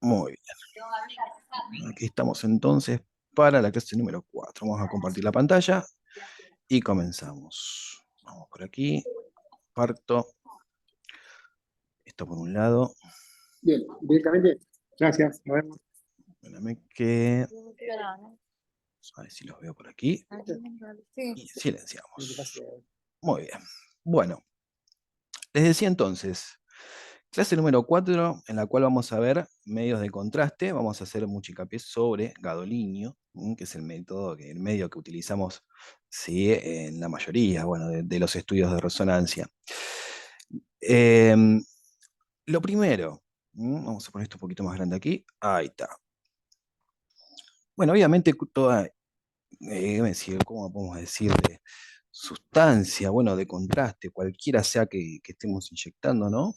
Muy bien. Aquí estamos entonces para la clase número 4. Vamos a compartir la pantalla y comenzamos. Vamos por aquí. Parto. Esto por un lado. Bien, directamente. Gracias. Nos vemos. Espérame que... A ver si los veo por aquí. Sí. Y silenciamos. Muy bien. Bueno, les decía entonces, clase número 4, en la cual vamos a ver medios de contraste. Vamos a hacer mucho hincapié sobre gadolinio, que es el método, el medio que utilizamos, sí, en la mayoría, bueno, de los estudios de resonancia. Lo primero, vamos a poner esto un poquito más grande aquí. Ahí está. Bueno, obviamente toda, ¿cómo podemos decirle? Sustancia, bueno, de contraste, cualquiera sea que estemos inyectando, ¿no?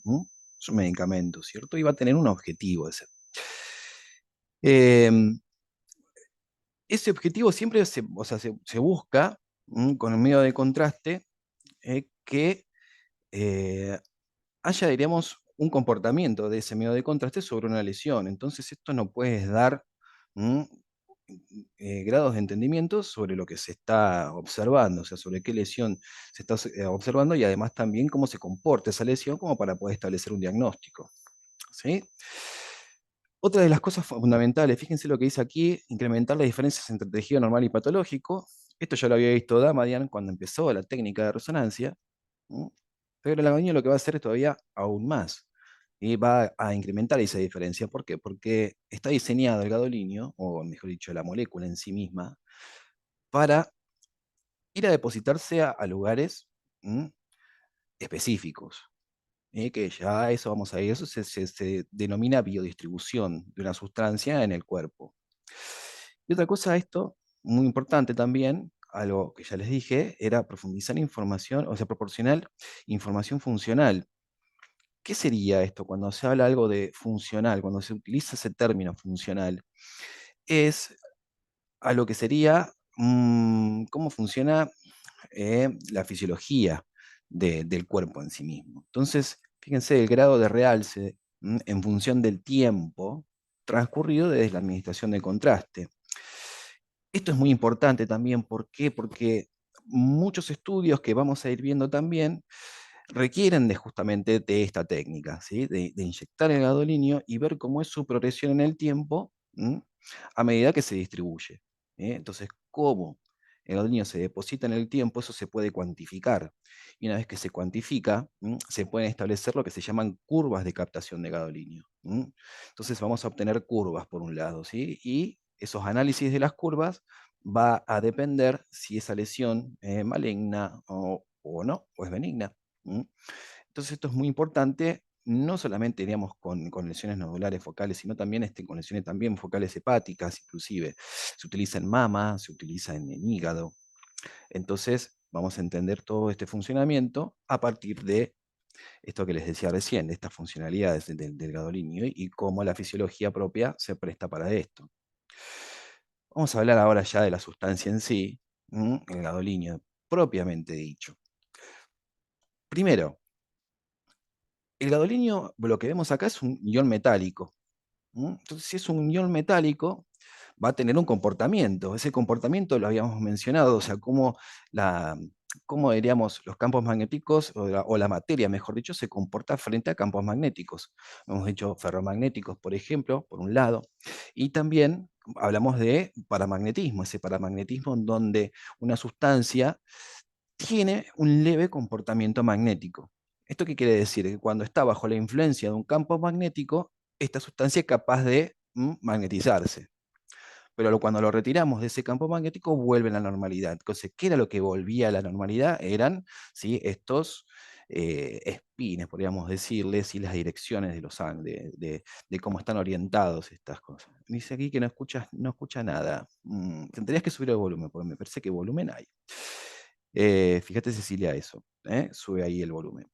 Es un medicamento, ¿cierto? Y va a tener un objetivo ese. Ese objetivo siempre o sea, se busca con el medio de contraste que haya, diríamos, un comportamiento de ese medio de contraste sobre una lesión. Entonces, esto no puede dar ¿m? Grados de entendimiento sobre lo que se está observando, o sea, sobre qué lesión se está observando y además también cómo se comporta esa lesión como para poder establecer un diagnóstico. ¿Sí? Otra de las cosas fundamentales, fíjense lo que dice aquí, incrementar las diferencias entre tejido normal y patológico. Esto ya lo había visto Damadian cuando empezó la técnica de resonancia, ¿m? Pero el algoritmo lo que va a hacer es todavía aún más. Y va a incrementar esa diferencia. ¿Por qué? Porque está diseñado el gadolinio, o mejor dicho, la molécula en sí misma, para ir a depositarse a lugares específicos. Que ya eso vamos a ir, eso se denomina biodistribución de una sustancia en el cuerpo. Y otra cosa, esto, muy importante también, algo que ya les dije, era profundizar información, o sea, proporcionar información funcional. ¿Qué sería esto cuando se habla algo de funcional, cuando se utiliza ese término funcional? Es a lo que sería cómo funciona la fisiología del cuerpo en sí mismo. Entonces, fíjense el grado de realce en función del tiempo transcurrido desde la administración de contraste. Esto es muy importante también, ¿por qué? Porque muchos estudios que vamos a ir viendo también requieren de justamente de esta técnica, ¿sí? De inyectar el gadolinio y ver cómo es su progresión en el tiempo a medida que se distribuye. Entonces, cómo el gadolinio se deposita en el tiempo, eso se puede cuantificar. Y una vez que se cuantifica, se pueden establecer lo que se llaman curvas de captación de gadolinio. Entonces vamos a obtener curvas por un lado, ¿sí? Y esos análisis de las curvas va a depender si esa lesión es maligna o no, o es benigna. Entonces esto es muy importante, no solamente digamos, con lesiones nodulares focales, sino también con lesiones también focales hepáticas, inclusive. Se utiliza en mama, se utiliza en hígado. Entonces vamos a entender todo este funcionamiento a partir de esto que les decía recién, de estas funcionalidades del gadolinio y cómo la fisiología propia se presta para esto. Vamos a hablar ahora ya de la sustancia en sí, el gadolinio propiamente dicho. Primero, el gadolinio, lo que vemos acá es un ion metálico. Entonces, si es un ion metálico, va a tener un comportamiento. Ese comportamiento lo habíamos mencionado, o sea, cómo diríamos, los campos magnéticos, o la materia, mejor dicho, se comporta frente a campos magnéticos. Hemos dicho ferromagnéticos, por ejemplo, por un lado, y también hablamos de paramagnetismo, ese paramagnetismo en donde una sustancia tiene un leve comportamiento magnético. ¿Esto qué quiere decir? Que cuando está bajo la influencia de un campo magnético, esta sustancia es capaz de magnetizarse. Pero cuando lo retiramos de ese campo magnético, vuelve a la normalidad. Entonces, ¿qué era lo que volvía a la normalidad? Eran, ¿sí?, estos espines, podríamos decirles, y las direcciones de los de cómo están orientados estas cosas. Dice aquí que no escucha nada. Tendrías que subir el volumen, porque me parece que volumen hay. Fíjate, Cecilia, eso. Sube ahí el volumen.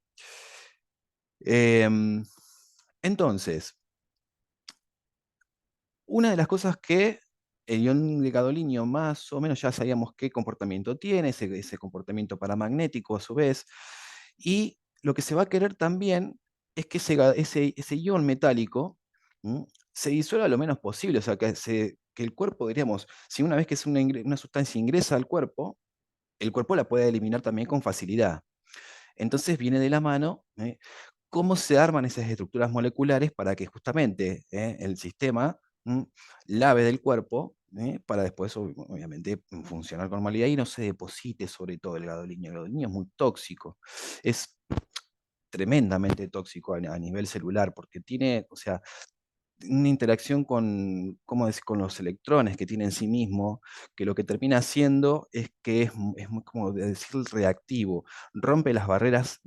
Entonces, una de las cosas que el ion de gadolinio más o menos ya sabíamos qué comportamiento tiene, ese comportamiento paramagnético a su vez, y lo que se va a querer también es que ese ion metálico se disuelva lo menos posible, o sea, que el cuerpo, diríamos, si una vez que es una sustancia ingresa al cuerpo, el cuerpo la puede eliminar también con facilidad. Entonces viene de la mano cómo se arman esas estructuras moleculares para que justamente el sistema lave del cuerpo para después, obviamente, funcionar con normalidad y no se deposite sobre todo el gadolinio. El gadolinio es muy tóxico, es tremendamente tóxico a nivel celular porque tiene, o sea, una interacción con, ¿cómo decir?, con los electrones que tiene en sí mismo, que lo que termina haciendo es que es muy, como decir, reactivo, rompe las barreras,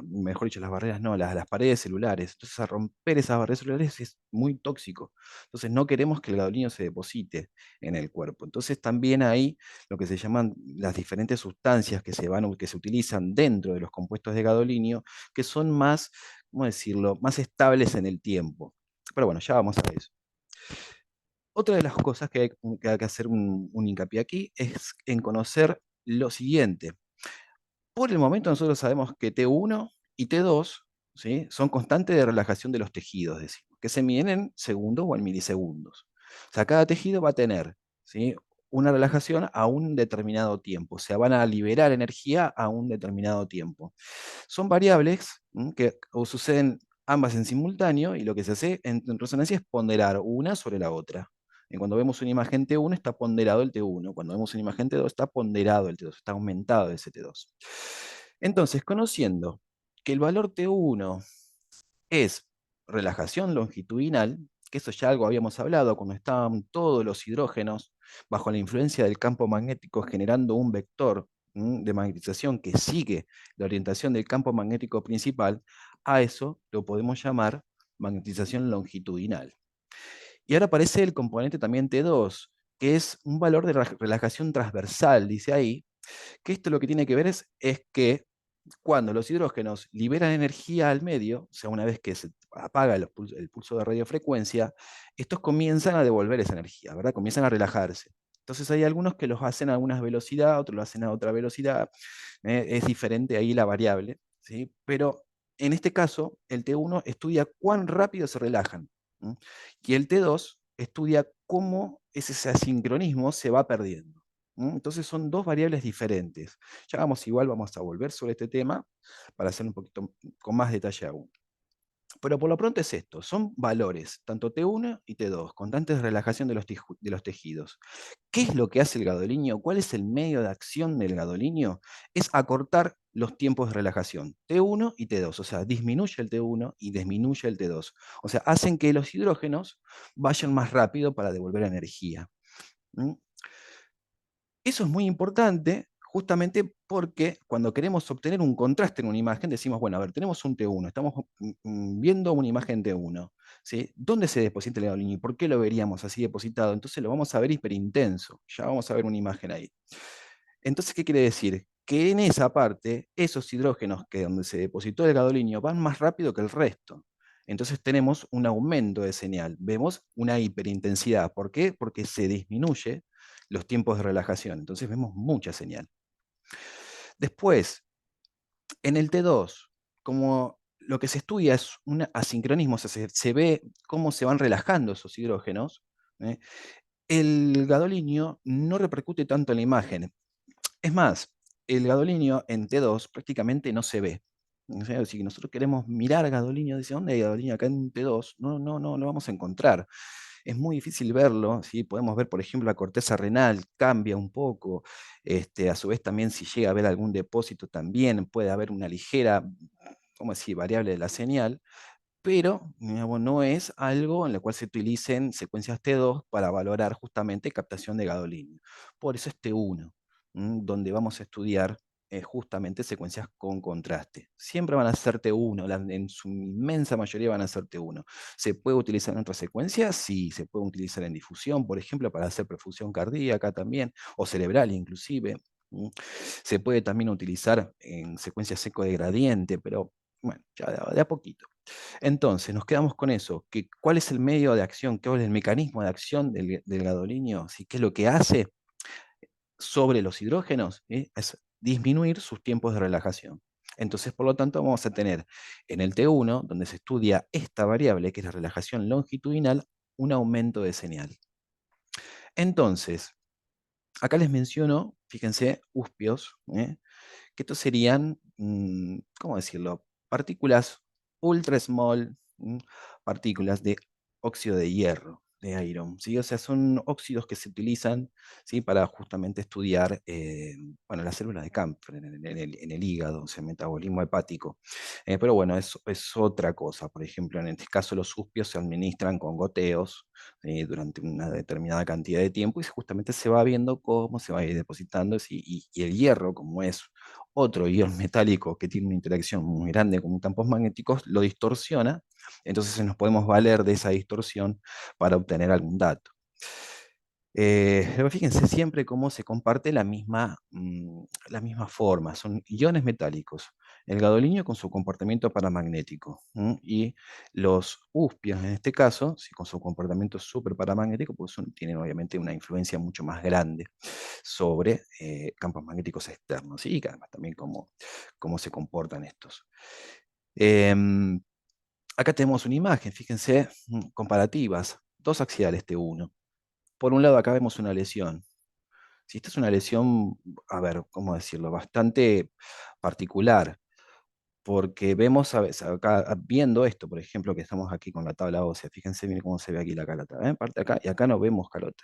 mejor dicho, las barreras no, las paredes celulares. Entonces, a romper esas barreras celulares es muy tóxico. Entonces, no queremos que el gadolinio se deposite en el cuerpo. Entonces, también hay lo que se llaman las diferentes sustancias que se utilizan dentro de los compuestos de gadolinio, que son más, ¿cómo decirlo?, más estables en el tiempo. Pero bueno, ya vamos a eso. Otra de las cosas que hay que hacer un hincapié aquí es en conocer lo siguiente. Por el momento nosotros sabemos que T1 y T2, ¿sí?, son constantes de relajación de los tejidos, decimos, que se miden en segundos o en milisegundos. O sea, cada tejido va a tener, ¿sí?, una relajación a un determinado tiempo. O sea, van a liberar energía a un determinado tiempo. Son variables que suceden ambas en simultáneo y lo que se hace en resonancia es ponderar una sobre la otra. Y cuando vemos una imagen T1 está ponderado el T1, cuando vemos una imagen T2 está ponderado el T2, está aumentado ese T2. Entonces, conociendo que el valor T1 es relajación longitudinal, que eso ya algo habíamos hablado cuando estaban todos los hidrógenos bajo la influencia del campo magnético generando un vector de magnetización que sigue la orientación del campo magnético principal, a eso lo podemos llamar magnetización longitudinal. Y ahora aparece el componente también T2, que es un valor de relajación transversal, dice ahí, que esto lo que tiene que ver es que cuando los hidrógenos liberan energía al medio, o sea, una vez que se apaga el pulso de radiofrecuencia, estos comienzan a devolver esa energía, ¿verdad? Comienzan a relajarse. Entonces hay algunos que los hacen a una velocidad, otros lo hacen a otra velocidad, es diferente ahí la variable, ¿sí? Pero en este caso, el T1 estudia cuán rápido se relajan, ¿m? Y el T2 estudia cómo ese asincronismo se va perdiendo. Entonces son dos variables diferentes. Ya vamos a volver sobre este tema para hacer un poquito con más detalle aún. Pero por lo pronto es esto, son valores, tanto T1 y T2, constantes de relajación de los tejidos. ¿Qué es lo que hace el gadolinio? ¿Cuál es el medio de acción del gadolinio? Es acortar los tiempos de relajación, T1 y T2, o sea, disminuye el T1 y disminuye el T2. O sea, hacen que los hidrógenos vayan más rápido para devolver energía. ¿Mm? Eso es muy importante justamente porque cuando queremos obtener un contraste en una imagen, decimos, bueno, a ver, tenemos un T1, estamos viendo una imagen T1, ¿sí? ¿Dónde se deposita el gadolinio? ¿Por qué lo veríamos así depositado? Entonces lo vamos a ver hiperintenso, ya vamos a ver una imagen ahí. Entonces, ¿qué quiere decir? Que en esa parte, esos hidrógenos que donde se depositó el gadolinio van más rápido que el resto. Entonces tenemos un aumento de señal, vemos una hiperintensidad. ¿Por qué? Porque se disminuye los tiempos de relajación, entonces vemos mucha señal. Después, en el T2, como lo que se estudia es un asincronismo, o sea, se ve cómo se van relajando esos hidrógenos, el gadolinio no repercute tanto en la imagen. Es más, el gadolinio en T2 prácticamente no se ve. O sea, si nosotros queremos mirar gadolinio, dice, ¿dónde hay gadolinio acá en T2? No lo vamos a encontrar. Es muy difícil verlo, ¿sí? Podemos ver, por ejemplo, la corteza renal cambia un poco, a su vez también si llega a haber algún depósito también puede haber una ligera, ¿cómo decir?, variable de la señal, pero digamos, no es algo en lo cual se utilicen secuencias T2 para valorar justamente captación de gadolinio. Por eso es T1, donde vamos a estudiar justamente secuencias con contraste. Siempre van a ser T1, en su inmensa mayoría van a ser T1. ¿Se puede utilizar en otras secuencias? Sí, se puede utilizar en difusión, por ejemplo, para hacer perfusión cardíaca también, o cerebral inclusive. Se puede también utilizar en secuencias eco de gradiente, pero bueno, ya de a poquito. Entonces, nos quedamos con eso, que cuál es el medio de acción, cuál es el mecanismo de acción del gadolinio, ¿sí? ¿Qué es lo que hace sobre los hidrógenos? ¿Sí? Es disminuir sus tiempos de relajación. Entonces, por lo tanto, vamos a tener en el T1, donde se estudia esta variable, que es la relajación longitudinal, un aumento de señal. Entonces, acá les menciono, fíjense, uspios, que estos serían, ¿cómo decirlo? Partículas ultra small, partículas de óxido de hierro, de iron, ¿sí? O sea, son óxidos que se utilizan, ¿sí? Para justamente estudiar, bueno, las células de Kampfer en el hígado, o sea, metabolismo hepático. Pero bueno, es otra cosa. Por ejemplo, en este caso los uspios se administran con goteos, durante una determinada cantidad de tiempo y justamente se va viendo cómo se va a ir depositando y el hierro, como es otro ion metálico que tiene una interacción muy grande con campos magnéticos, lo distorsiona, entonces nos podemos valer de esa distorsión para obtener algún dato. Pero fíjense siempre cómo se comparte la misma forma, son iones metálicos. El gadolinio con su comportamiento paramagnético, y los uspios en este caso, sí, con su comportamiento súper paramagnético, pues tienen obviamente una influencia mucho más grande sobre campos magnéticos externos, y además también cómo se comportan estos. Em, Acá tenemos una imagen, fíjense, comparativas, dos axiales T1. Por un lado acá vemos una lesión. Si esta es una lesión, a ver, ¿cómo decirlo? Bastante particular, porque vemos acá, viendo esto, por ejemplo, que estamos aquí con la tabla ósea, fíjense bien cómo se ve aquí la calota, parte acá, y acá no vemos calota.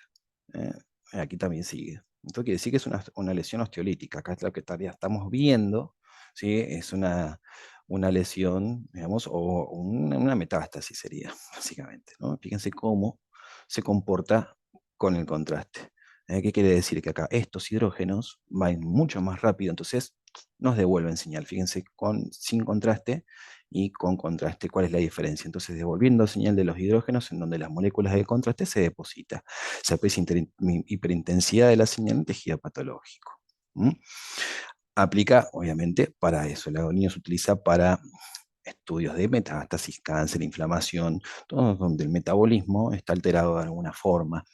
¿eh? Aquí también sigue. Esto quiere decir que es una lesión osteolítica. Acá es lo que estamos viendo, ¿sí? Es una lesión, digamos, o una metástasis sería, básicamente, ¿no? Fíjense cómo se comporta con el contraste. ¿Qué quiere decir? Que acá estos hidrógenos van mucho más rápido, entonces nos devuelven señal. Fíjense, sin contraste y con contraste, ¿cuál es la diferencia? Entonces, devolviendo señal de los hidrógenos en donde las moléculas de contraste se depositan. Se aprecia hiperintensidad de la señal en tejido patológico. Aplica, obviamente, para eso. El agonía se utiliza para estudios de metástasis, cáncer, inflamación, todo donde el metabolismo está alterado de alguna forma.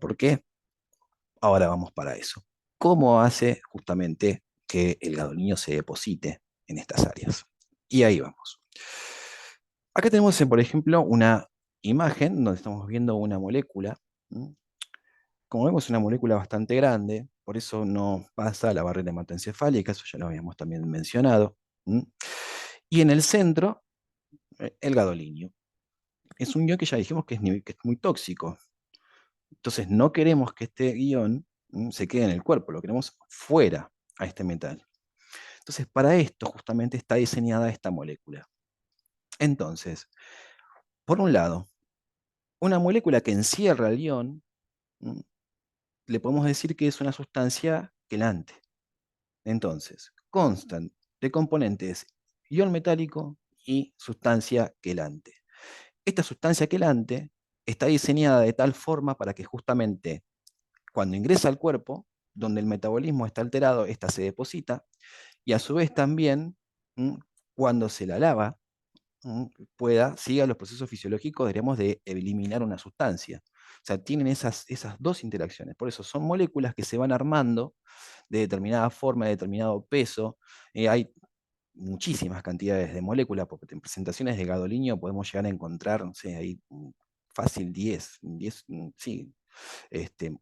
¿Por qué? Ahora vamos para eso. ¿Cómo hace justamente que el gadolinio se deposite en estas áreas? Y ahí vamos. Acá tenemos, por ejemplo, una imagen donde estamos viendo una molécula. Como vemos, es una molécula bastante grande, por eso no pasa la barrera hematoencefálica, eso ya lo habíamos también mencionado. Y en el centro, el gadolinio. Es un ion que ya dijimos que es muy tóxico. Entonces, no queremos que este ion se quede en el cuerpo, lo queremos fuera a este metal. Entonces, para esto justamente está diseñada esta molécula. Entonces, por un lado, una molécula que encierra el ion, le podemos decir que es una sustancia quelante. Entonces, constan de componentes ion metálico y sustancia quelante. Esta sustancia quelante está diseñada de tal forma para que justamente cuando ingresa al cuerpo, donde el metabolismo está alterado, esta se deposita, y a su vez también, cuando se la lava, siga los procesos fisiológicos, diríamos, de eliminar una sustancia. O sea, tienen esas dos interacciones. Por eso son moléculas que se van armando de determinada forma, de determinado peso. Hay muchísimas cantidades de moléculas, porque en presentaciones de gadolinio podemos llegar a encontrar, no sé, ahí fácil 10, sí,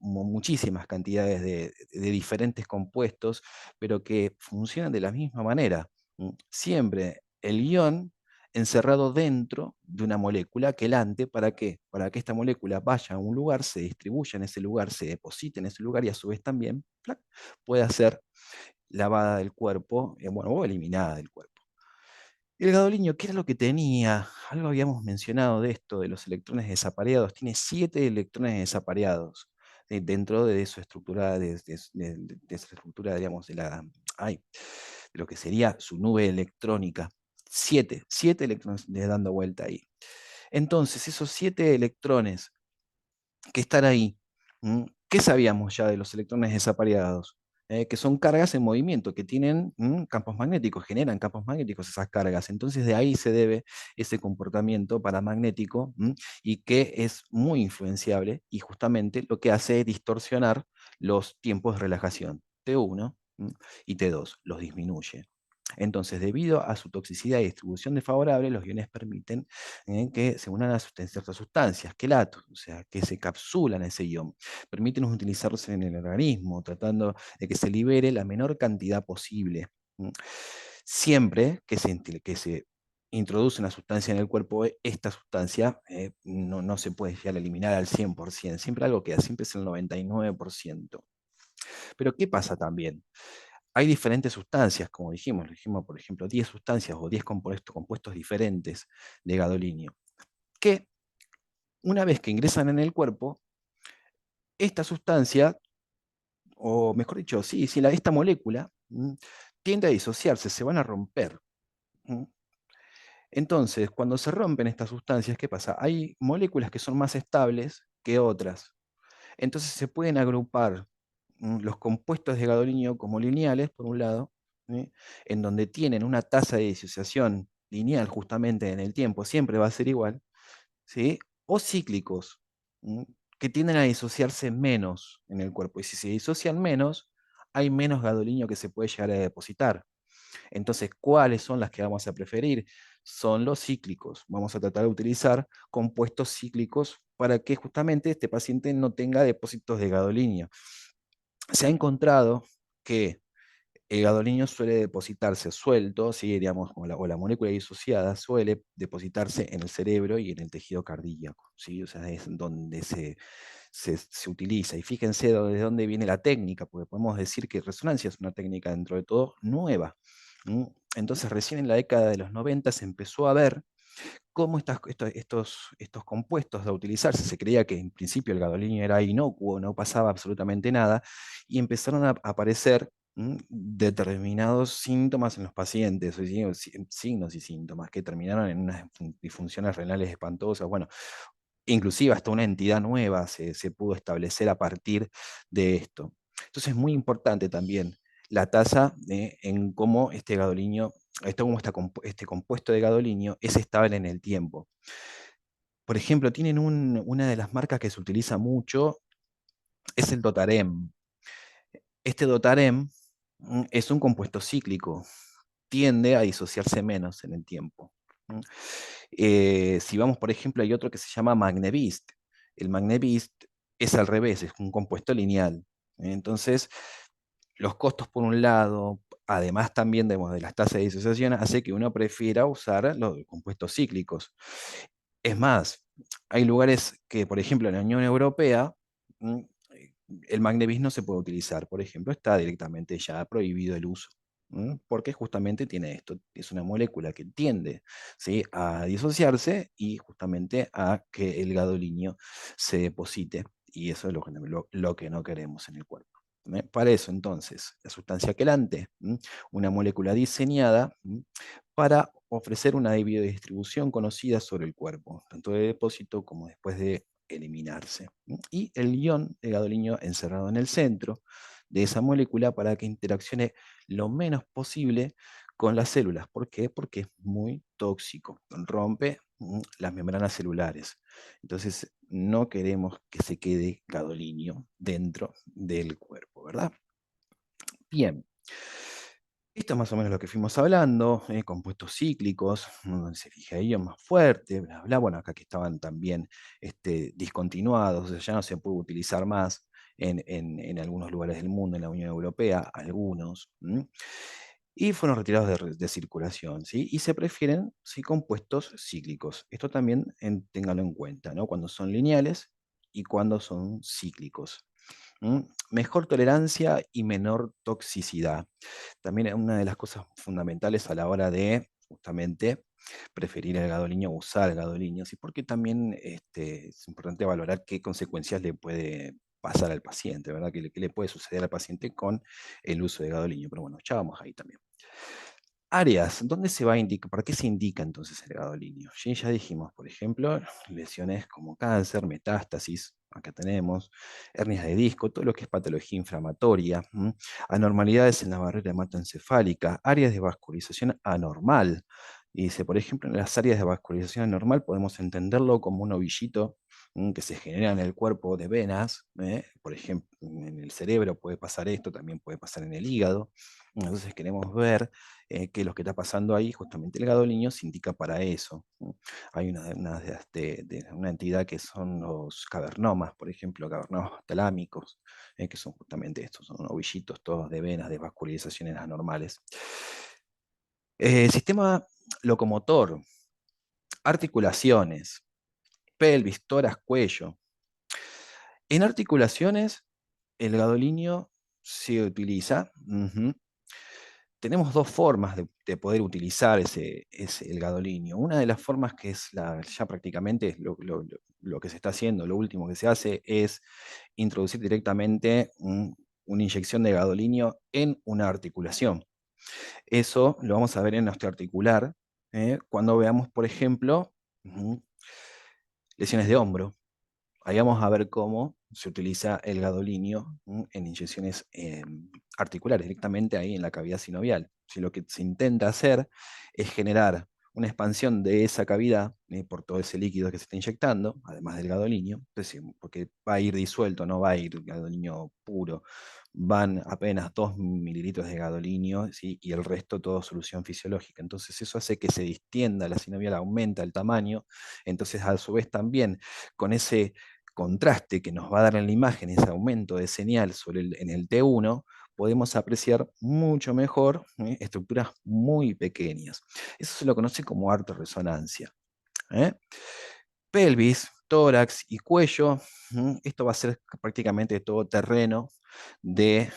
muchísimas cantidades de diferentes compuestos, pero que funcionan de la misma manera. Siempre el ion encerrado dentro de una molécula quelante, ¿para qué? Para que esta molécula vaya a un lugar, se distribuya en ese lugar, se deposite en ese lugar y a su vez también pueda ser lavada del cuerpo, bueno, o eliminada del cuerpo. El gadolinio, ¿qué era lo que tenía? Algo habíamos mencionado de esto, de los electrones desapareados. Tiene 7 electrones desapareados dentro de su estructura, de su estructura, digamos, de lo que sería su nube electrónica. 7 electrones dando vuelta ahí. Entonces, esos 7 electrones que están ahí, ¿qué sabíamos ya de los electrones desapareados? Que son cargas en movimiento, que tienen campos magnéticos, generan campos magnéticos esas cargas. Entonces de ahí se debe ese comportamiento paramagnético, y que es muy influenciable y justamente lo que hace es distorsionar los tiempos de relajación. T1 y T2 los disminuye. Entonces, debido a su toxicidad y distribución desfavorable, los iones permiten que se unan a ciertas sustancias, quelatos, o sea, que se capsulan ese ion. Permiten utilizarlos en el organismo, tratando de que se libere la menor cantidad posible. Siempre que se introduce una sustancia en el cuerpo, esta sustancia no se puede llegar a eliminar al 100%, siempre algo queda, siempre es el 99%. Pero ¿qué pasa también? Hay diferentes sustancias, como dijimos, por ejemplo, 10 sustancias o 10 compuestos diferentes de gadolinio, que una vez que ingresan en el cuerpo, esta sustancia, o mejor dicho, esta molécula tiende a disociarse, se van a romper. Entonces, cuando se rompen estas sustancias, ¿qué pasa? Hay moléculas que son más estables que otras. Entonces se pueden agrupar los compuestos de gadolinio como lineales, por un lado, ¿sí? En donde tienen una tasa de disociación lineal justamente en el tiempo, siempre va a ser igual, ¿sí? O cíclicos, ¿m? Que tienden a disociarse menos en el cuerpo. Y si se disocian menos, hay menos gadolinio que se puede llegar a depositar. Entonces, ¿cuáles son las que vamos a preferir? Son los cíclicos. Vamos a tratar de utilizar compuestos cíclicos para que justamente este paciente no tenga depósitos de gadolinio. Se ha encontrado que el gadolinio suele depositarse suelto, ¿sí? Digamos, o la molécula disociada suele depositarse en el cerebro y en el tejido cardíaco, ¿sí? O sea, es donde se utiliza. Y fíjense de dónde viene la técnica, porque podemos decir que resonancia es una técnica dentro de todo nueva. Entonces, recién en la década de los 90 se empezó a ver cómo estos compuestos a utilizarse, se creía que en principio el gadolinio era inocuo, no pasaba absolutamente nada, y empezaron a aparecer determinados síntomas en los pacientes, signos y síntomas que terminaron en unas disfunciones renales espantosas. Bueno, inclusive hasta una entidad nueva se pudo establecer a partir de esto. Entonces es muy importante también la tasa en cómo este gadolinio, este compuesto de gadolinio es estable en el tiempo. Por ejemplo, tienen una de las marcas que se utiliza mucho, es el Dotarem. Este Dotarem es un compuesto cíclico, tiende a disociarse menos en el tiempo. Si vamos, por ejemplo, hay otro que se llama Magnevist. El Magnevist es al revés, es un compuesto lineal. Entonces, los costos por un lado, además también de las tasas de disociación, hace que uno prefiera usar los compuestos cíclicos. Es más, hay lugares que, por ejemplo, en la Unión Europea, mm, el Magnevis no se puede utilizar. Por ejemplo, está directamente ya prohibido el uso, porque justamente tiene esto. Es una molécula que tiende, ¿sí? A disociarse y justamente a que el gadolinio se deposite. Y eso es lo que no queremos en el cuerpo. Para eso, entonces, la sustancia quelante, una molécula diseñada para ofrecer una biodistribución conocida sobre el cuerpo, tanto de depósito como después de eliminarse. Y el ion de gadolinio encerrado en el centro de esa molécula para que interaccione lo menos posible con las células. ¿Por qué? Porque es muy tóxico, rompe las membranas celulares. Entonces, no queremos que se quede gadolinio dentro del cuerpo, ¿verdad? Bien. Esto es más o menos lo que fuimos hablando, compuestos cíclicos, donde se fija ello más fuerte, bla, bla. Bueno, acá que estaban también discontinuados, o sea, ya no se puede utilizar más en algunos lugares del mundo, en la Unión Europea, algunos, y fueron retirados de circulación, ¿sí? Y se prefieren, sí, compuestos cíclicos. Esto también ténganlo en cuenta, ¿no? Cuando son lineales y cuando son cíclicos. Mejor tolerancia y menor toxicidad. También es una de las cosas fundamentales a la hora de justamente preferir el gadolinio o usar el gadolinio, ¿sí? Porque también es importante valorar qué consecuencias le puede pasar al paciente, ¿verdad? ¿Qué le puede suceder al paciente con el uso de gadolinio? Pero bueno, ya vamos ahí también. Áreas, ¿dónde se va a indicar? ¿Para qué se indica entonces el gadolinio? Sí, ya dijimos, por ejemplo, lesiones como cáncer, metástasis, acá tenemos, hernias de disco, todo lo que es patología inflamatoria, anormalidades en la barrera hematoencefálica, áreas de vascularización anormal. Y dice, por ejemplo, en las áreas de vascularización anormal podemos entenderlo como un ovillito que se generan en el cuerpo de venas, por ejemplo, en el cerebro puede pasar esto, también puede pasar en el hígado. Entonces queremos ver qué es lo que está pasando ahí, justamente el gadolinium se indica para eso. Hay una entidad que son los cavernomas, por ejemplo, cavernomas talámicos, que son justamente estos, son ovillitos todos de venas, de vascularizaciones anormales. Sistema locomotor, articulaciones, pelvis, tórax, cuello. En articulaciones, el gadolinio se utiliza. Tenemos dos formas de poder utilizar el gadolinio. Una de las formas que es ya prácticamente lo que se está haciendo, lo último que se hace es introducir directamente una inyección de gadolinio en una articulación. Eso lo vamos a ver en osteoarticular, cuando veamos, por ejemplo, lesiones de hombro. Ahí vamos a ver cómo se utiliza el gadolinio en inyecciones articulares, directamente ahí en la cavidad sinovial. Si lo que se intenta hacer es generar una expansión de esa cavidad por todo ese líquido que se está inyectando, además del gadolinio, porque va a ir disuelto, no va a ir gadolinio puro, van apenas 2 mililitros de gadolinio, ¿sí? Y el resto todo solución fisiológica. Entonces eso hace que se distienda la sinovial, aumenta el tamaño, entonces a su vez también con ese contraste que nos va a dar en la imagen, ese aumento de señal en el T1, podemos apreciar mucho mejor estructuras muy pequeñas. Eso se lo conoce como arterresonancia. ¿eh? Pelvis, tórax y cuello, esto va a ser prácticamente todo terreno de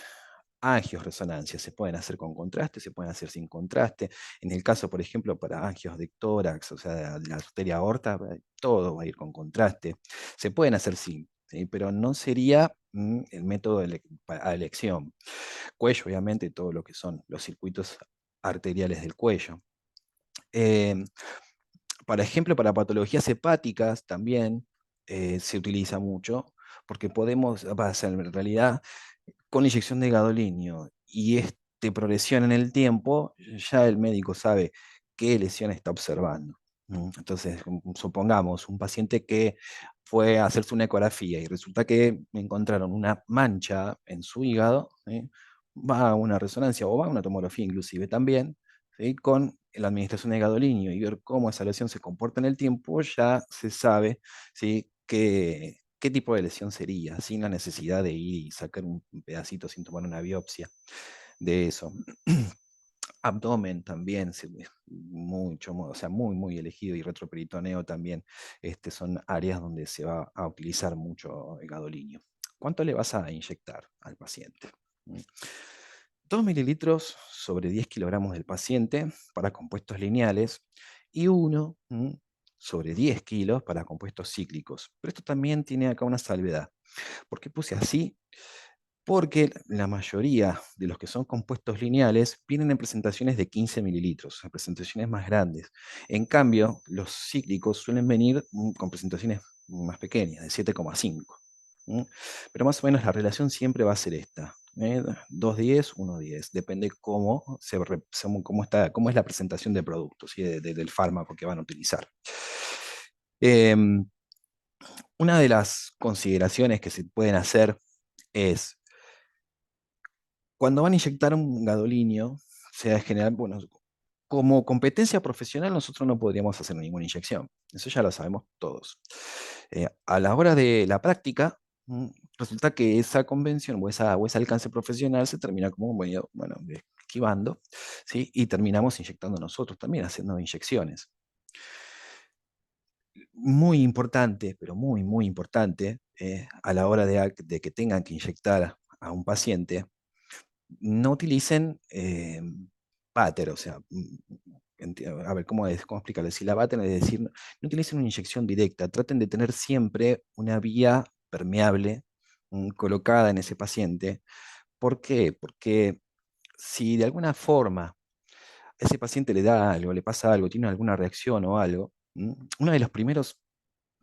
angiosresonancia. Se pueden hacer con contraste, se pueden hacer sin contraste. En el caso, por ejemplo, para angios de tórax, o sea, de la arteria aorta, todo va a ir con contraste. Se pueden hacer sin, ¿sí? Pero no sería el método a elección. Cuello, obviamente, todo lo que son los circuitos arteriales del cuello. Eh, por ejemplo, para patologías hepáticas también se utiliza mucho, porque podemos, en realidad, con la inyección de gadolinio y progresión en el tiempo, ya el médico sabe qué lesión está observando. Entonces, supongamos un paciente que fue a hacerse una ecografía y resulta que encontraron una mancha en su hígado, ¿sí? Va a una resonancia o va a una tomografía inclusive también, ¿sí? Con la administración de gadolinio y ver cómo esa lesión se comporta en el tiempo, ya se sabe, ¿sí? Qué tipo de lesión sería, sin la necesidad de ir y sacar un pedacito sin tomar una biopsia de eso. Abdomen también, mucho, o sea, muy, muy elegido, y retroperitoneo también, son áreas donde se va a utilizar mucho el gadolinio. ¿Cuánto le vas a inyectar al paciente? 2 mililitros sobre 10 kilogramos del paciente para compuestos lineales y 1 sobre 10 kilos para compuestos cíclicos. Pero esto también tiene acá una salvedad. ¿Por qué puse así? Porque la mayoría de los que son compuestos lineales vienen en presentaciones de 15 mililitros, en presentaciones más grandes. En cambio, los cíclicos suelen venir con presentaciones más pequeñas, de 7,5. Pero más o menos la relación siempre va a ser esta. 2,10, 1,10. Depende cómo es la presentación del producto, ¿sí? Del fármaco que van a utilizar. Una de las consideraciones que se pueden hacer es, cuando van a inyectar un gadolinio, sea general, bueno, como competencia profesional nosotros no podríamos hacer ninguna inyección. Eso ya lo sabemos todos. A la hora de la práctica, resulta que esa convención o ese alcance profesional se termina como, bueno, esquivando, ¿sí? Y terminamos inyectando nosotros también, haciendo inyecciones. Muy importante, pero muy, muy importante, a la hora de que tengan que inyectar a un paciente, no utilicen váter, o sea, a ver, ¿cómo explicarlo? Si la váter, es decir, no utilicen una inyección directa, traten de tener siempre una vía permeable colocada en ese paciente. ¿Por qué? Porque si de alguna forma a ese paciente le da algo, le pasa algo, tiene alguna reacción o algo, uno de los primeros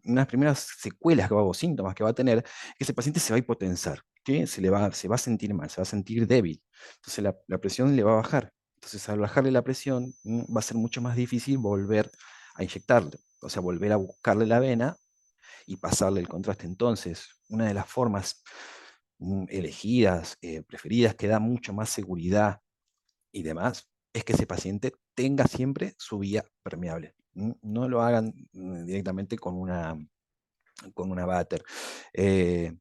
una de las primeras secuelas o síntomas que va a tener es que ese paciente se va a hipotensar, que se va a sentir mal, se va a sentir débil. Entonces la presión le va a bajar. Entonces al bajarle la presión va a ser mucho más difícil volver a inyectarle, o sea, volver a buscarle la vena y pasarle el contraste. Entonces, una de las formas elegidas, preferidas, que da mucho más seguridad y demás, es que ese paciente tenga siempre su vía permeable. No lo hagan directamente con una váter. Eh,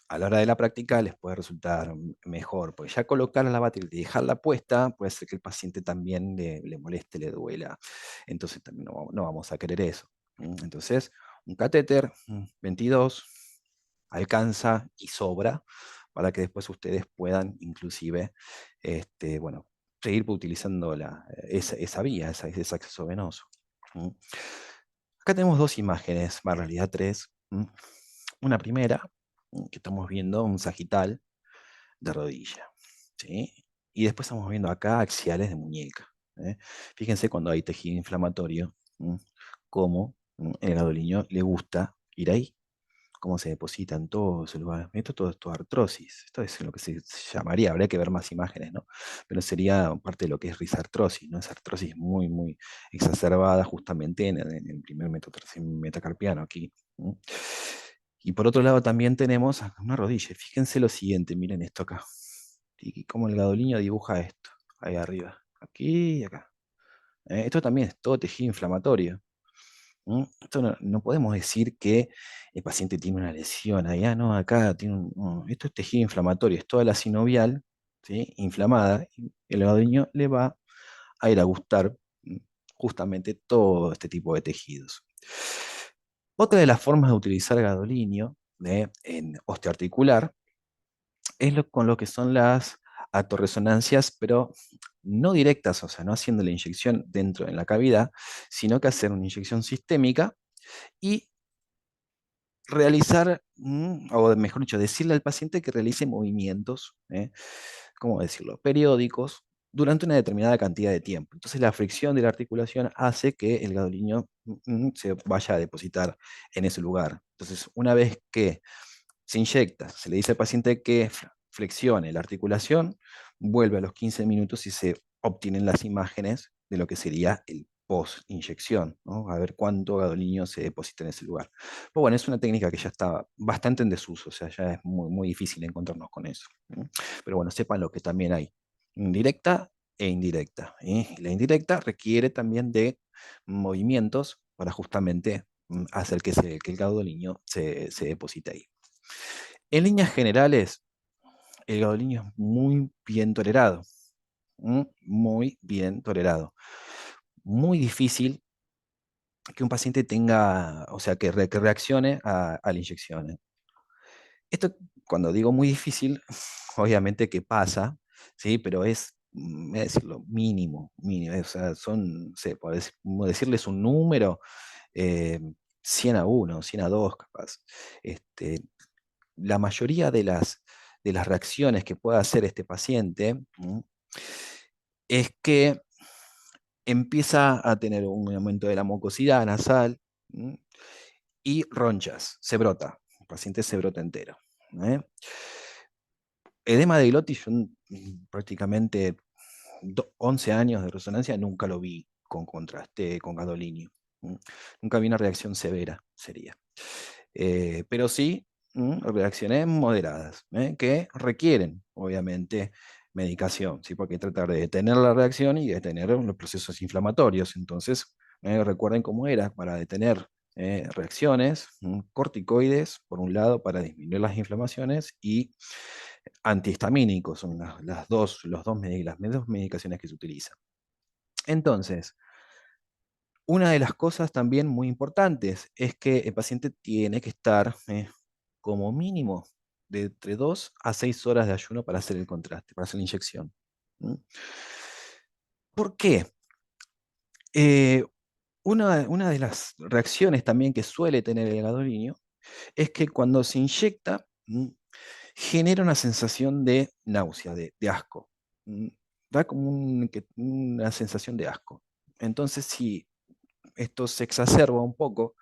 a la hora de la práctica les puede resultar mejor, porque ya colocar la váter y dejarla puesta puede ser que el paciente también le moleste, le duela. Entonces también no vamos a querer eso. Entonces, un catéter 22 alcanza y sobra para que después ustedes puedan inclusive, bueno, seguir utilizando esa vía, ese acceso venoso. ¿Mm? Acá tenemos dos imágenes, más en realidad tres. Una primera, que estamos viendo un sagital de rodilla, ¿sí? Y después estamos viendo acá axiales de muñeca. ¿Eh? Fíjense cuando hay tejido inflamatorio, cómo el gadoliño le gusta ir ahí, cómo se deposita en todos esos lugares. Todo esto es artrosis. Esto es lo que se llamaría, habría que ver más imágenes, ¿no? Pero sería parte de lo que es risartrosis, ¿no? Es artrosis muy, muy exacerbada justamente en el primer metacarpiano aquí. ¿No? Y por otro lado también tenemos una rodilla. Fíjense lo siguiente, miren esto acá. Y cómo el gadoliño dibuja esto, ahí arriba, aquí y acá. Esto también es todo tejido inflamatorio. Esto no podemos decir que el paciente tiene una lesión ahí, no, acá tiene no, esto es tejido inflamatorio, es toda la sinovial, ¿sí? Inflamada, y el gadoliño le va a ir a gustar justamente todo este tipo de tejidos. Otra de las formas de utilizar gadoliño en osteoarticular es con lo que son las atorresonancias, pero no directas, o sea, no haciendo la inyección dentro en la cavidad, sino que hacer una inyección sistémica y realizar, o mejor dicho, decirle al paciente que realice movimientos, ¿cómo decirlo?, periódicos durante una determinada cantidad de tiempo. Entonces la fricción de la articulación hace que el gadoliño se vaya a depositar en ese lugar. Entonces, una vez que se inyecta, se le dice al paciente que flexione la articulación, vuelve a los 15 minutos y se obtienen las imágenes de lo que sería el post-inyección, ¿no? A ver cuánto gadoliño se deposita en ese lugar. Pero bueno, es una técnica que ya está bastante en desuso, o sea, ya es muy, muy difícil encontrarnos con eso. ¿No? Pero bueno, sepan lo que también hay, directa e indirecta. La indirecta requiere también de movimientos para justamente hacer que el gadoliño se deposite ahí. En líneas generales, el gadoliño es muy bien tolerado, muy bien tolerado. Muy difícil que un paciente tenga, o sea, que reaccione a la inyección. Esto, cuando digo muy difícil, obviamente que pasa, ¿sí? Pero es, voy a decirlo, mínimo, mínimo. O sea, son, sé, como decirles un número, eh, 100 a 1, 100 a 2, capaz. Este, la mayoría de las reacciones que pueda hacer este paciente es que empieza a tener un aumento de la mucosidad nasal y ronchas, se brota, el paciente se brota entero. ¿Eh? Edema de glotis, yo prácticamente 11 años de resonancia nunca lo vi con contraste con gadolinium. Nunca vi una reacción severa, sería. Pero sí reacciones moderadas, que requieren, obviamente, medicación, ¿sí? Porque hay que tratar de detener la reacción y detener los procesos inflamatorios. Entonces, recuerden cómo era, para detener reacciones, corticoides, por un lado, para disminuir las inflamaciones, y antihistamínicos, son las dos medicaciones que se utilizan. Entonces, una de las cosas también muy importantes es que el paciente tiene que estar como mínimo de entre 2 a 6 horas de ayuno para hacer el contraste, para hacer la inyección. ¿Por qué? Eh, una de las reacciones también que suele tener el gadolinium es que cuando se inyecta, genera una sensación de náusea, de asco. Mm, Da como una sensación de asco. Entonces, si esto se exacerba un poco,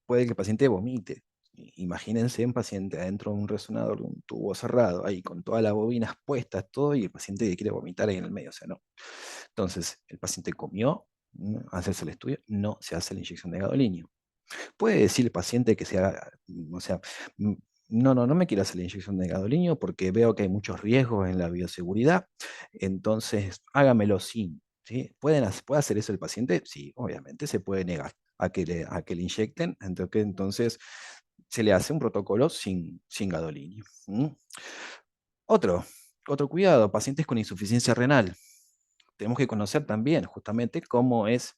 puede que el paciente vomite. Imagínense un paciente adentro de un resonador, de un tubo cerrado, ahí con todas las bobinas puestas, todo, y el paciente que quiere vomitar ahí en el medio, o sea, no. Entonces, el paciente comió, hacerse el estudio, no se hace la inyección de gadolinio. Puede decir el paciente que sea, o sea, mm, no me quiero hacer la inyección de gadolinium porque veo que hay muchos riesgos en la bioseguridad, entonces hágamelo sin, ¿sí? ¿Puede hacer eso el paciente? Sí, obviamente se puede negar a que le inyecten, entonces se le hace un protocolo sin gadolinium. Otro, otro cuidado, pacientes con insuficiencia renal. Tenemos que conocer también justamente cómo es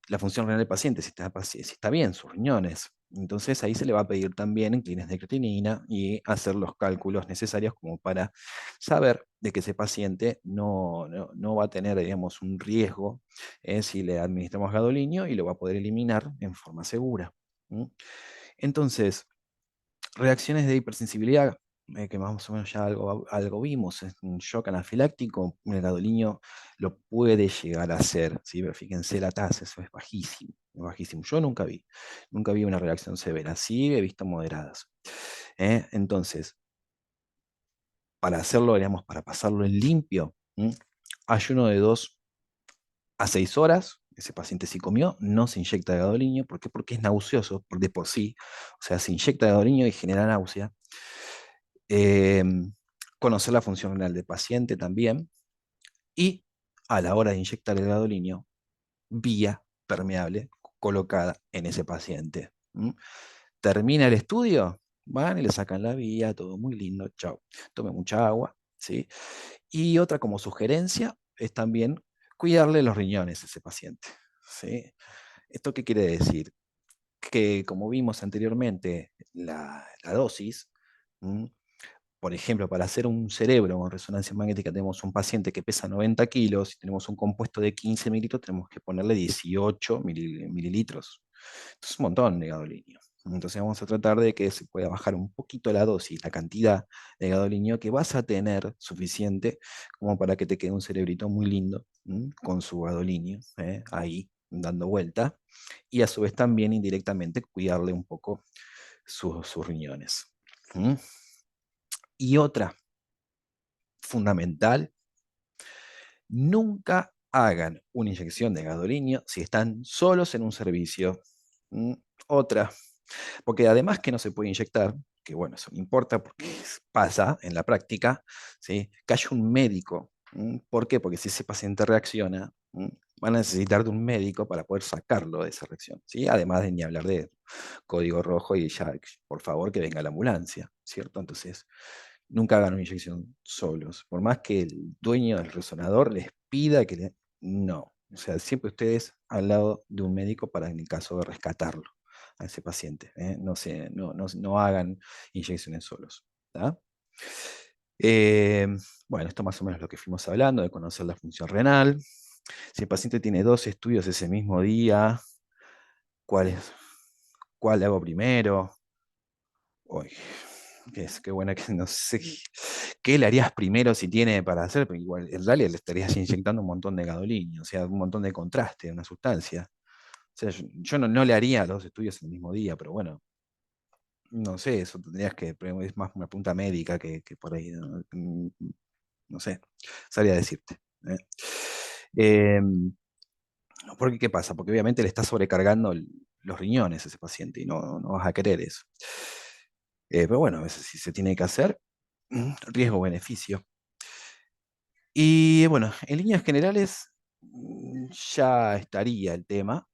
la función renal del paciente, si está bien sus riñones. Entonces ahí se le va a pedir también clines de creatinina y hacer los cálculos necesarios como para saber de que ese paciente no va a tener, digamos, un riesgo si le administramos gadolinio y lo va a poder eliminar en forma segura. ¿Mm? Entonces, reacciones de hipersensibilidad, que más o menos ya algo vimos, es un shock anafiláctico, el gadolinio lo puede llegar a hacer, ¿sí? Pero fíjense la tasa, eso es bajísimo, es bajísimo. Yo nunca vi una reacción severa, sí he visto moderadas. Entonces, para hacerlo, digamos, para pasarlo en limpio, ayuno de 2 a 6 horas, ese paciente sí comió, no se inyecta gadolinio. ¿Por qué? Porque es nauseoso de por sí, o sea, se inyecta gadolinio y genera náusea. eh, Conocer la función renal del paciente también, y a la hora de inyectar el gadolinio, vía permeable colocada en ese paciente. Termina el estudio, van y le sacan la vía, todo muy lindo, chao. Tome mucha agua, ¿sí? Y otra como sugerencia es también cuidarle los riñones a ese paciente, ¿sí? ¿Esto qué quiere decir? Que como vimos anteriormente, la dosis, ¿m? Por ejemplo, para hacer un cerebro con resonancia magnética tenemos un paciente que pesa 90 kilos y tenemos un compuesto de 15 mililitros, tenemos que ponerle 18 mililitros. Esto es un montón de gadolinio. Entonces vamos a tratar de que se pueda bajar un poquito la dosis, la cantidad de gadolinio que vas a tener suficiente como para que te quede un cerebrito muy lindo, con su gadolinio ahí dando vuelta, y a su vez también indirectamente cuidarle un poco sus riñones. ¿Mm? Y otra fundamental, nunca hagan una inyección de gadolinio si están solos en un servicio. Mm, Otra, porque además que no se puede inyectar, que bueno, eso no importa porque pasa en la práctica, ¿sí? Que haya un médico. ¿Por qué? Porque si ese paciente reacciona, van a necesitar de un médico para poder sacarlo de esa reacción, ¿sí? Además de ni hablar de código rojo y ya, por favor, que venga la ambulancia, ¿cierto? Entonces, nunca hagan una inyección solos. Por más que el dueño del resonador les pida que le... No. O sea, siempre ustedes al lado de un médico para en el caso de rescatarlo a ese paciente. No hagan inyecciones solos. ¿Tá? Eh, bueno, esto más o menos es lo que fuimos hablando, de conocer la función renal. Si el paciente tiene 2 estudios ese mismo día, ¿cuál es? ¿Cuál hago primero? Uy, qué buena que no sé. ¿Qué le harías primero si tiene para hacer? Porque igual en realidad le estarías inyectando un montón de gadolinio, o sea, un montón de contraste, una sustancia. O sea, yo no le haría 2 estudios el mismo día, pero bueno, no sé, eso tendrías que, pero es más una punta médica que por ahí, no, no sé, sabría decirte. ¿Eh? Em, Porque, ¿qué pasa? Porque obviamente le está sobrecargando los riñones a ese paciente y no vas a querer eso. Pero bueno, a veces si se tiene que hacer, riesgo-beneficio. Y bueno, en líneas generales ya estaría el tema.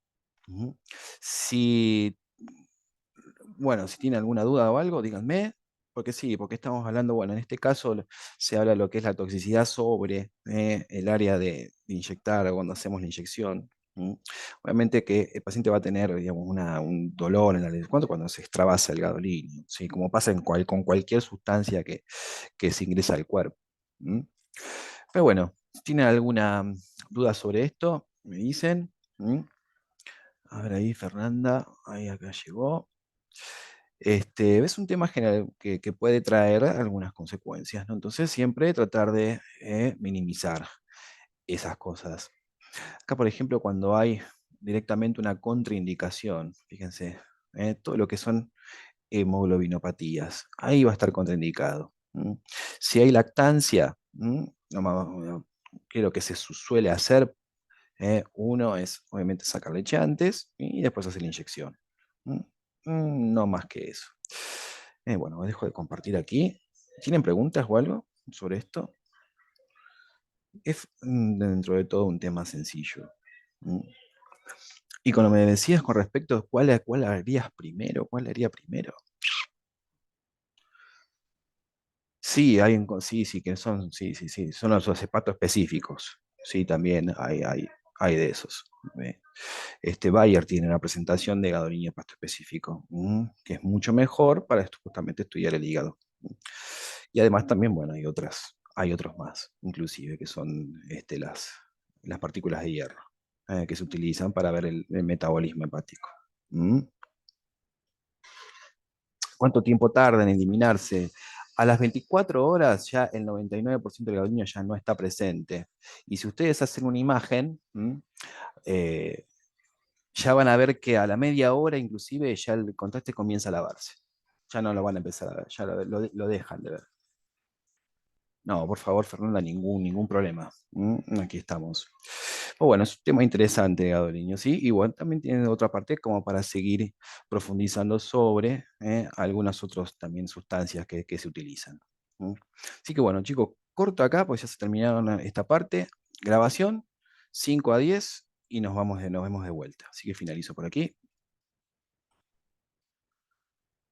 Ujú. Si, bueno, si tiene alguna duda o algo, díganme, porque sí, porque estamos hablando, bueno, en este caso se habla de lo que es la toxicidad sobre el área de inyectar cuando hacemos la inyección. Obviamente que el paciente va a tener, digamos, un dolor en la cuando se extravasa el gadolinio, ¿sí? Como pasa con cualquier sustancia que se ingresa al cuerpo. ¿Mm? Pero bueno, si tienen alguna duda sobre esto, me dicen. A ver ahí, Fernanda, ahí acá llegó. Es un tema general que puede traer algunas consecuencias, ¿no? Entonces siempre tratar de minimizar esas cosas. Acá, por ejemplo, cuando hay directamente una contraindicación, fíjense, todo lo que son hemoglobinopatías, ahí va a estar contraindicado. Si hay lactancia, no, que lo que se suele hacer, uno es obviamente sacar leche antes y después hacer la inyección. ¿Mm? No más que eso. Bueno, dejo de compartir aquí. ¿Tienen preguntas o algo sobre esto? Es dentro de todo un tema sencillo. ¿Mm? Y cuando me decías con respecto a cuál harías primero, cuál haría primero. Sí, sí, sí, que son, sí, sí, sí, son los zapatos específicos. Sí, también hay de esos. ¿Ve? Bayer tiene una presentación de gadolinium pasto específico, que es mucho mejor para justamente estudiar el hígado. Y además también, bueno, hay otros más, inclusive, que son las partículas de hierro, que se utilizan para ver el metabolismo hepático. ¿Mm? ¿Cuánto tiempo tarda en eliminarse? A las 24 horas ya el 99% del gadolinium ya no está presente. Y si ustedes hacen una imagen, eh, ya van a ver que a la media hora inclusive ya el contraste comienza a lavarse. Ya no lo van a empezar a ver, ya lo dejan de ver. No, por favor, Fernanda, ningún problema. Aquí estamos. Bueno, es un tema interesante, Adoliño, ¿sí? Y bueno, también tiene otra parte como para seguir profundizando sobre algunas otras también sustancias que se utilizan. ¿Mm? Así que bueno, chicos, corto acá, pues ya se terminaron esta parte. Grabación, 5 a 10 y nos vemos de vuelta. Así que finalizo por aquí.